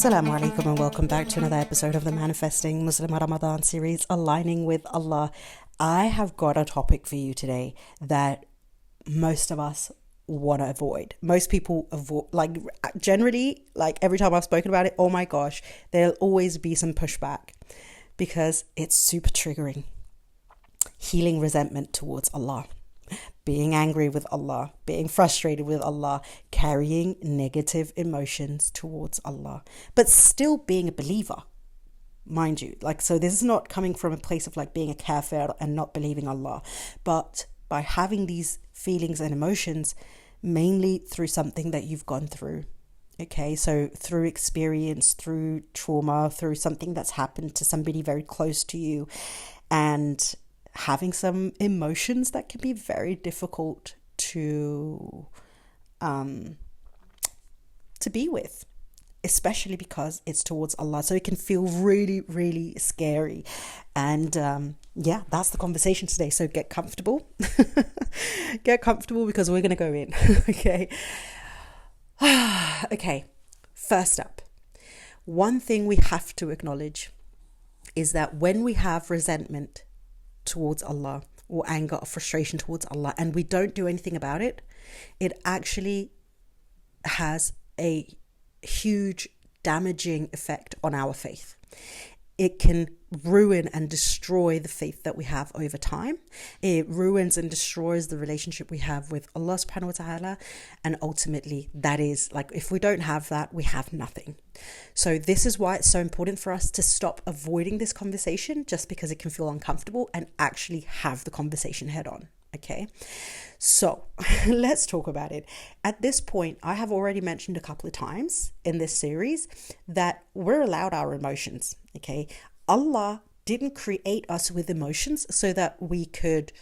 Assalamu alaikum and welcome back to another episode of the Manifesting Muslim Ramadan series, Aligning with Allah. I have got a topic for you today that most of us want to avoid. Most people avoid, generally, every time I've spoken about it, oh my gosh, there'll always be some pushback because it's super triggering. Healing resentment towards Allah, being angry with Allah, being frustrated with Allah, carrying negative emotions towards Allah, but still being a believer, mind you. So this is not coming from a place of being a kafir and not believing Allah, but by having these feelings and emotions, mainly through something that you've gone through. Okay, so through experience, through trauma, through something that's happened to somebody very close to you, and having some emotions that can be very difficult to be with, especially because it's towards Allah. So it can feel really, really scary. And that's the conversation today. So get comfortable. Get comfortable because we're going to go in. Okay. Okay. First up, one thing we have to acknowledge is that when we have resentment towards Allah or anger or frustration towards Allah and we don't do anything about it, it actually has a huge damaging effect on our faith. It can ruin and destroy the faith that we have over time. It ruins and destroys the relationship we have with Allah subhanahu wa ta'ala. And ultimately, that is if we don't have that, we have nothing. So this is why it's so important for us to stop avoiding this conversation just because it can feel uncomfortable and actually have the conversation head on. Okay, so let's talk about it. At this point, I have already mentioned a couple of times in this series that we're allowed our emotions. Okay, Allah didn't create us with emotions so that we could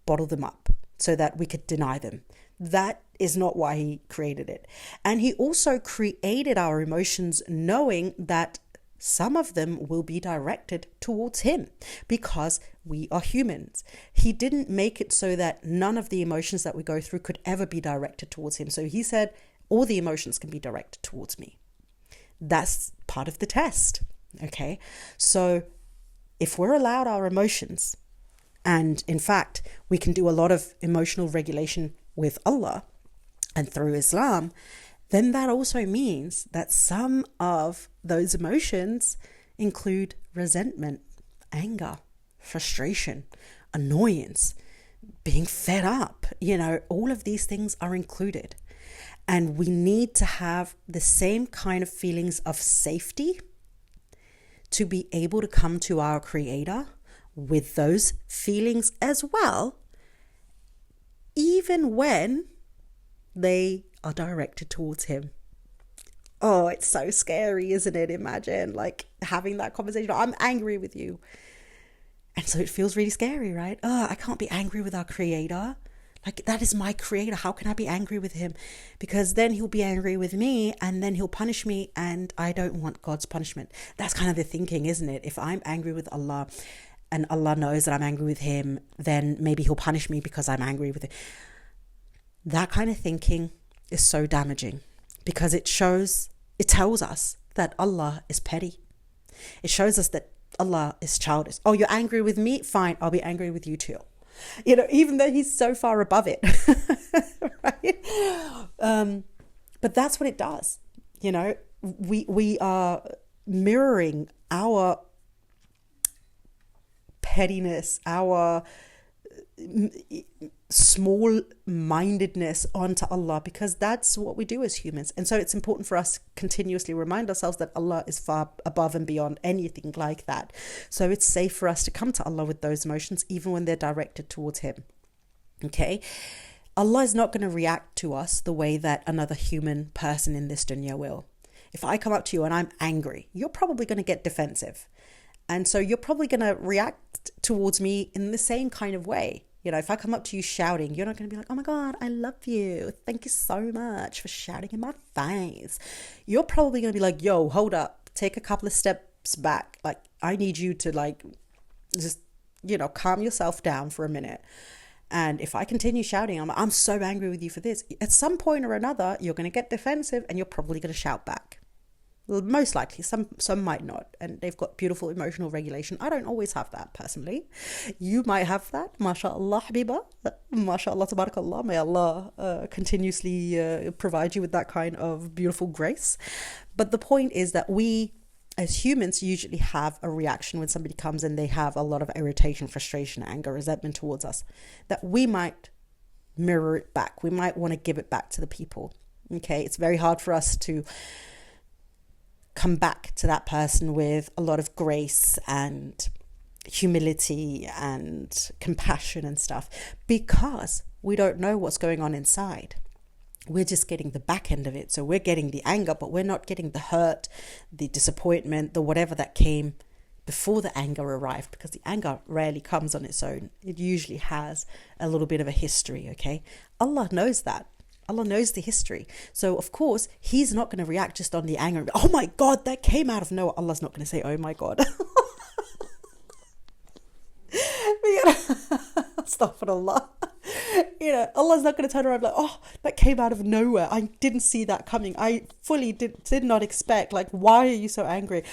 bottle them up, so that we could deny them. That is not why He created it. And He also created our emotions knowing that some of them will be directed towards Him because we are humans. He didn't make it so that none of the emotions that we go through could ever be directed towards Him. So He said, all the emotions can be directed towards me. That's part of the test. Okay. So if we're allowed our emotions, and in fact, we can do a lot of emotional regulation with Allah and through Islam, then that also means that some of those emotions include resentment, anger, frustration, annoyance, being fed up. All of these things are included. And we need to have the same kind of feelings of safety to be able to come to our Creator with those feelings as well, even when they are directed towards Him. Oh, it's so scary, isn't it? Imagine having that conversation. I'm angry with you. And so it feels really scary, right? Oh, I can't be angry with our Creator. That is my Creator. How can I be angry with Him? Because then He'll be angry with me and then He'll punish me, and I don't want God's punishment. That's kind of the thinking, isn't it? If I'm angry with Allah and Allah knows that I'm angry with Him, then maybe He'll punish me because I'm angry with Him. That kind of thinking is so damaging because it tells us that Allah is petty. It shows us that Allah is childish. Oh, you're angry with me? Fine, I'll be angry with you too. Even though He's so far above it, right? But that's what it does. We are mirroring our pettiness, our small-mindedness onto Allah, because that's what we do as humans. And so it's important for us to continuously remind ourselves that Allah is far above and beyond anything like that. So it's safe for us to come to Allah with those emotions, even when they're directed towards Him. Okay? Allah is not going to react to us the way that another human person in this dunya will. If I come up to you and I'm angry, you're probably going to get defensive. And so you're probably going to react towards me in the same kind of way. If I come up to you shouting, you're not going to be like, oh my God, I love you. Thank you so much for shouting in my face. You're probably going to be like, yo, hold up. Take a couple of steps back. I need you to just, calm yourself down for a minute. And if I continue shouting, I'm so angry with you for this, at some point or another, you're going to get defensive and you're probably going to shout back. Most likely, some might not, and they've got beautiful emotional regulation. I don't always have that personally. You might have that, mashallah, habiba, mashallah, tabarakallah. May Allah continuously provide you with that kind of beautiful grace. But the point is that we, as humans, usually have a reaction when somebody comes and they have a lot of irritation, frustration, anger, resentment towards us, that we might mirror it back. We might want to give it back to the people. Okay, it's very hard for us to come back to that person with a lot of grace and humility and compassion and stuff, because we don't know what's going on inside. We're just getting the back end of it. So we're getting the anger, but we're not getting the hurt, the disappointment, the whatever that came before the anger arrived, because the anger rarely comes on its own. It usually has a little bit of a history, okay? Allah knows that. Allah knows the history. So, of course, He's not going to react just on the anger. Oh my God, that came out of nowhere. Allah's not going to say, oh my God. Astaghfirullah. Allah's not going to turn around like, oh, that came out of nowhere. I didn't see that coming. I fully did not expect. Like, why are you so angry?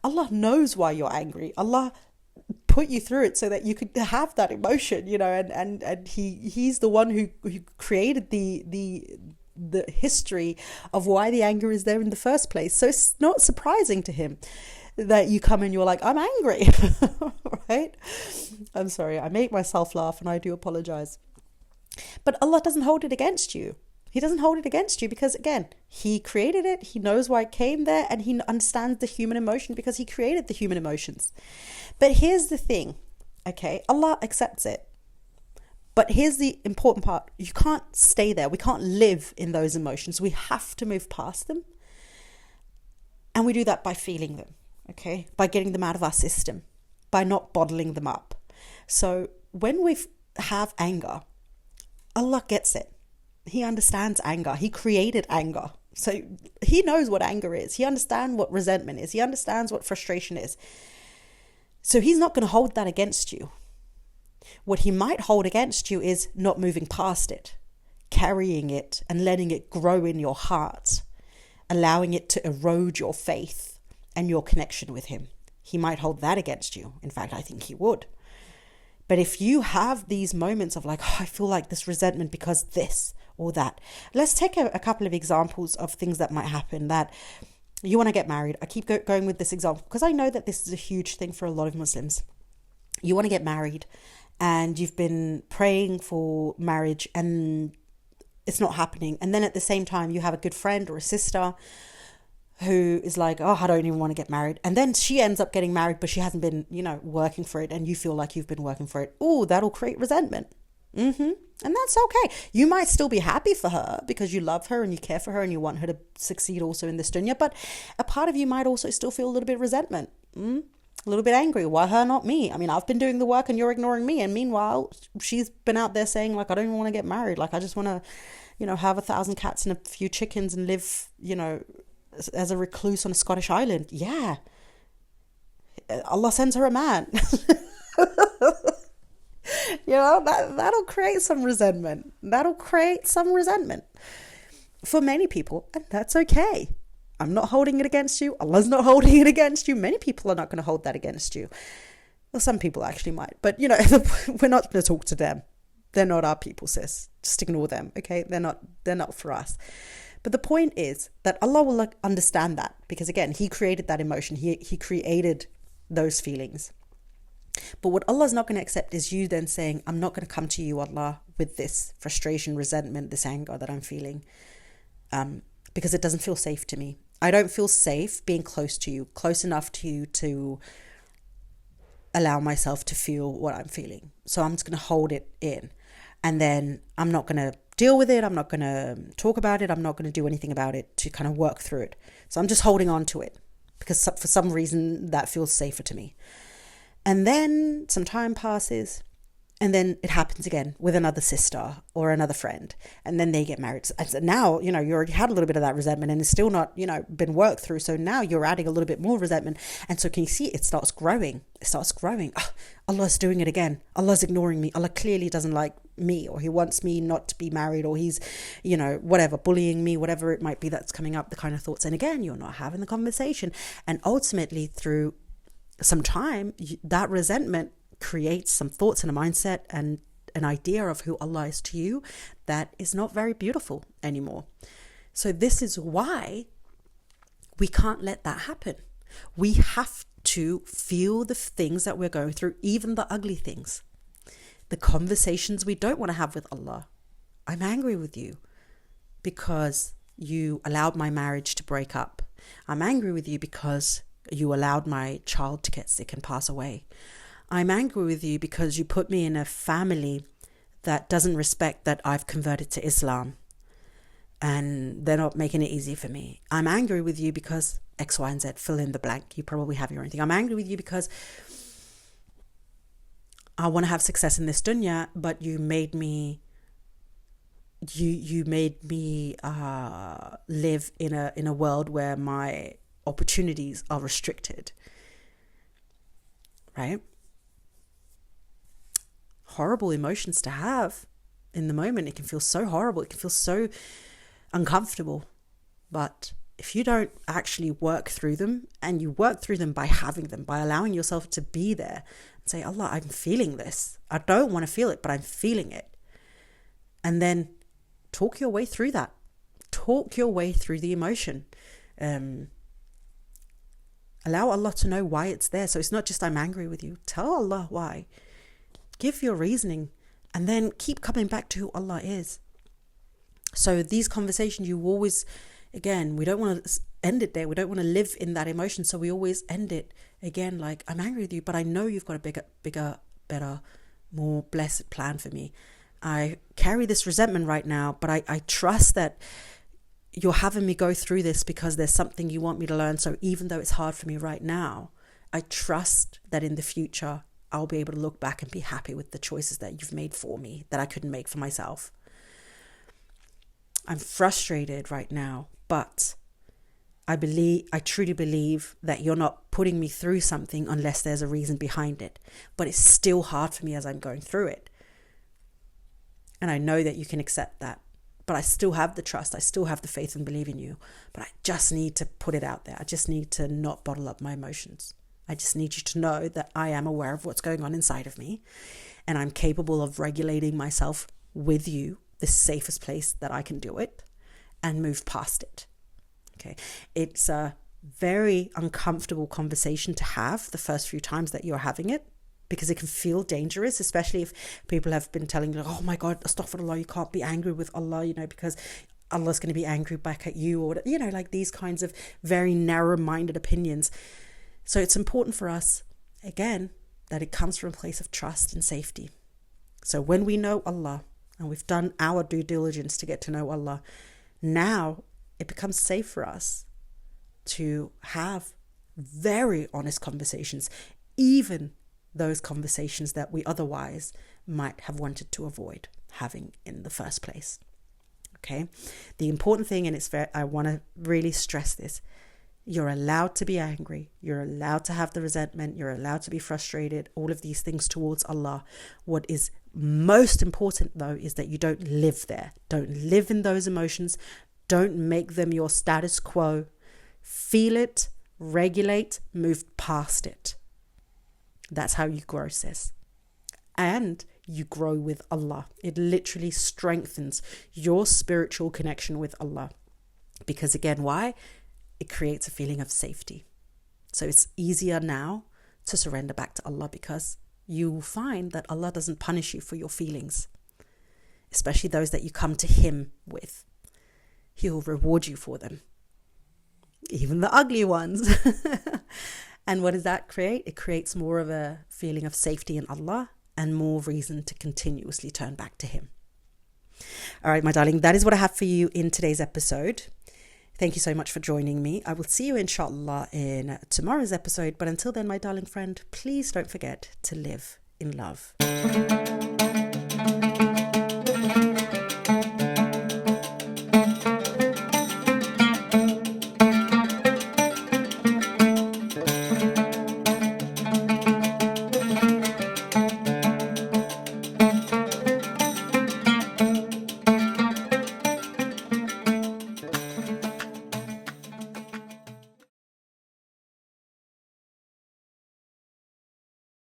Allah knows why you're angry. Allah put you through it so that you could have that emotion, and he's the one who created the history of why the anger is there in the first place. So it's not surprising to him that you come and you're like, I'm angry. Right? I'm sorry, I make myself laugh and I do apologize. But Allah doesn't hold it against you. He doesn't hold it against you because, again, He created it. He knows why it came there, and He understands the human emotion because He created the human emotions. But here's the thing, okay? Allah accepts it. But here's the important part. You can't stay there. We can't live in those emotions. We have to move past them. And we do that by feeling them, okay? By getting them out of our system, by not bottling them up. So when we have anger, Allah gets it. He understands anger. He created anger. So He knows what anger is. He understands what resentment is. He understands what frustration is. So He's not going to hold that against you. What He might hold against you is not moving past it, carrying it and letting it grow in your heart, allowing it to erode your faith and your connection with Him. He might hold that against you. In fact, I think He would. But if you have these moments of like, oh, I feel like this resentment because this or that. Let's take a couple of examples of things that might happen. That you want to get married. I keep going with this example because I know that this is a huge thing for a lot of Muslims. You want to get married and you've been praying for marriage and it's not happening. And then at the same time, you have a good friend or a sister who is like, oh, I don't even want to get married. And then she ends up getting married, but she hasn't been, working for it. And you feel like you've been working for it. Oh, that'll create resentment. And that's okay. You might still be happy for her because you love her and you care for her and you want her to succeed also in this dunya. But a part of you might also still feel a little bit of resentment. A little bit angry. Why her, not me? I mean, I've been doing the work and you're ignoring me. And meanwhile, she's been out there saying like, I don't even want to get married. Like, I just want to, have 1,000 cats and a few chickens and live, as a recluse on a Scottish island. Yeah. Allah sends her a man. That'll create some resentment. That'll create some resentment for many people. And that's okay. I'm not holding it against you. Allah's not holding it against you. Many people are not going to hold that against you. Well, some people actually might. But, we're not going to talk to them. They're not our people, sis. Just ignore them, okay? They're not for us. But the point is that Allah will understand that because, again, He created that emotion. He created those feelings. But what Allah's not going to accept is you then saying, I'm not going to come to you, Allah, with this frustration, resentment, this anger that I'm feeling because it doesn't feel safe to me. I don't feel safe being close to you, close enough to you to allow myself to feel what I'm feeling. So I'm just going to hold it in. And then I'm not going to deal with it. I'm not going to talk about it. I'm not going to do anything about it to kind of work through it. So I'm just holding on to it because for some reason that feels safer to me. And then some time passes and then it happens again with another sister or another friend. And then they get married. So now, you already had a little bit of that resentment and it's still not, been worked through. So now you're adding a little bit more resentment. And so can you see it starts growing? It starts growing. Oh, Allah's doing it again. Allah's ignoring me. Allah clearly doesn't like me, or he wants me not to be married, or he's, whatever, bullying me, whatever it might be that's coming up, the kind of thoughts. And again, you're not having the conversation. And ultimately, through some time, that resentment creates some thoughts and a mindset and an idea of who Allah is to you that is not very beautiful anymore. So this is why we can't let that happen. We have to feel the things that we're going through, even the ugly things, the conversations we don't want to have with Allah. I'm angry with you because you allowed my marriage to break up. I'm angry with you because you allowed my child to get sick and pass away. I'm angry with you because you put me in a family that doesn't respect that I've converted to Islam, and they're not making it easy for me. I'm angry with you because X, Y, and Z, fill in the blank. You probably have your own thing. I'm angry with you because I want to have success in this dunya, but you made me live in a world where my opportunities are restricted. Right? Horrible emotions to have in the moment. It can feel so horrible. It can feel so uncomfortable. But if you don't actually work through them, and you work through them by having them, by allowing yourself to be there and say, Allah, I'm feeling this. I don't want to feel it, but I'm feeling it. And then talk your way through that. Talk your way through the emotion. Allow Allah to know why it's there. So it's not just I'm angry with you. Tell Allah why. Give your reasoning, and then keep coming back to who Allah is. So these conversations, you always, again, we don't want to end it there. We don't want to live in that emotion. So we always end it again like, I'm angry with you, but I know you've got a bigger, better, more blessed plan for me. I carry this resentment right now, but I trust that you're having me go through this because there's something you want me to learn. So even though it's hard for me right now, I trust that in the future, I'll be able to look back and be happy with the choices that you've made for me that I couldn't make for myself. I'm frustrated right now, but I truly believe that you're not putting me through something unless there's a reason behind it. But it's still hard for me as I'm going through it. And I know that you can accept that. But I still have the trust. I still have the faith and believe in you. But I just need to put it out there. I just need to not bottle up my emotions. I just need you to know that I am aware of what's going on inside of me, and I'm capable of regulating myself with you, the safest place that I can do it, and move past it. Okay. It's a very uncomfortable conversation to have the first few times that you're having it, because it can feel dangerous, especially if people have been telling you, oh my God, astaghfirullah, you can't be angry with Allah, because Allah's going to be angry back at you, or, like these kinds of very narrow-minded opinions. So it's important for us, again, that it comes from a place of trust and safety. So when we know Allah and we've done our due diligence to get to know Allah, now it becomes safe for us to have very honest conversations, even those conversations that we otherwise might have wanted to avoid having in the first place. Okay? The important thing, and I want to really stress this, you're allowed to be angry. You're allowed to have the resentment. You're allowed to be frustrated. All of these things towards Allah. What is most important, though, is that you don't live there. Don't live in those emotions. Don't make them your status quo. Feel it, regulate, move past it. That's how you grow, sis. And you grow with Allah. It literally strengthens your spiritual connection with Allah. Because again, why? It creates a feeling of safety. So it's easier now to surrender back to Allah, because you will find that Allah doesn't punish you for your feelings, especially those that you come to Him with. He will reward you for them, even the ugly ones. And what does that create? It creates more of a feeling of safety in Allah and more reason to continuously turn back to Him. All right, my darling, that is what I have for you in today's episode. Thank you so much for joining me. I will see you, inshallah, in tomorrow's episode. But until then, my darling friend, please don't forget to live in love.